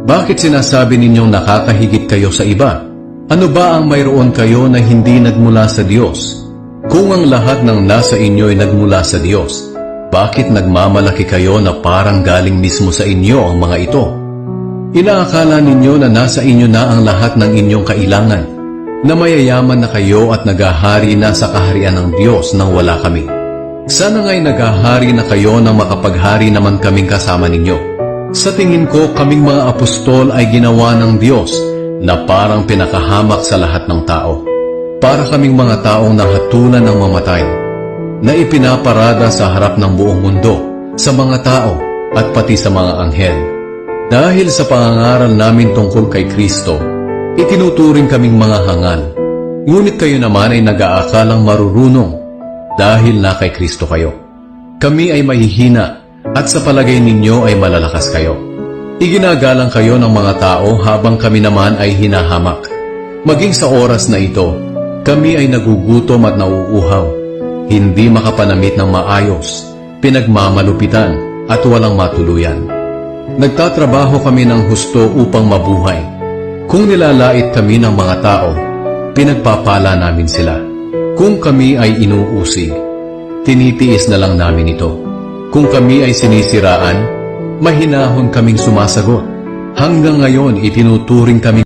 Bakit sinasabi ninyong nakakahigit kayo sa iba? Ano ba ang mayroon kayo na hindi nagmula sa Diyos? Kung ang lahat ng nasa inyo ay nagmula sa Diyos, bakit nagmamalaki kayo na parang galing mismo sa inyo ang mga ito? Inaakala ninyo na nasa inyo na ang lahat ng inyong kailangan, na mayayaman na kayo at nagahari na sa kaharian ng Diyos nang wala kami. Sana nga'y nagahari na kayo nang makapaghari naman kaming kasama ninyo. Sa tingin ko, kaming mga apostol ay ginawa ng Diyos na parang pinakahamak sa lahat ng tao. Para kaming mga taong nahatulan ng mamatay, na ipinaparada sa harap ng buong mundo, sa mga tao at pati sa mga anghel. Dahil sa pangangaral namin tungkol kay Kristo, itinuturing kaming mga hangal. Ngunit kayo naman ay nag-aakalang marurunong dahil na kay Kristo kayo. Kami ay mahihina at sa palagay ninyo ay malalakas kayo. Iginagalang kayo ng mga tao habang kami naman ay hinahamak. Maging sa oras na ito, kami ay nagugutom at nauuhaw, hindi makapanamit ng maayos, pinagmamalupitan at walang matuluyan. Nagtatrabaho kami ng husto upang mabuhay. Kung nilalait kami ng mga tao, pinagpapala namin sila. Kung kami ay inuusig, tinitiis na lang namin ito. Kung kami ay sinisiraan, mahinahon kaming sumasagot. Hanggang ngayon itinuturing kami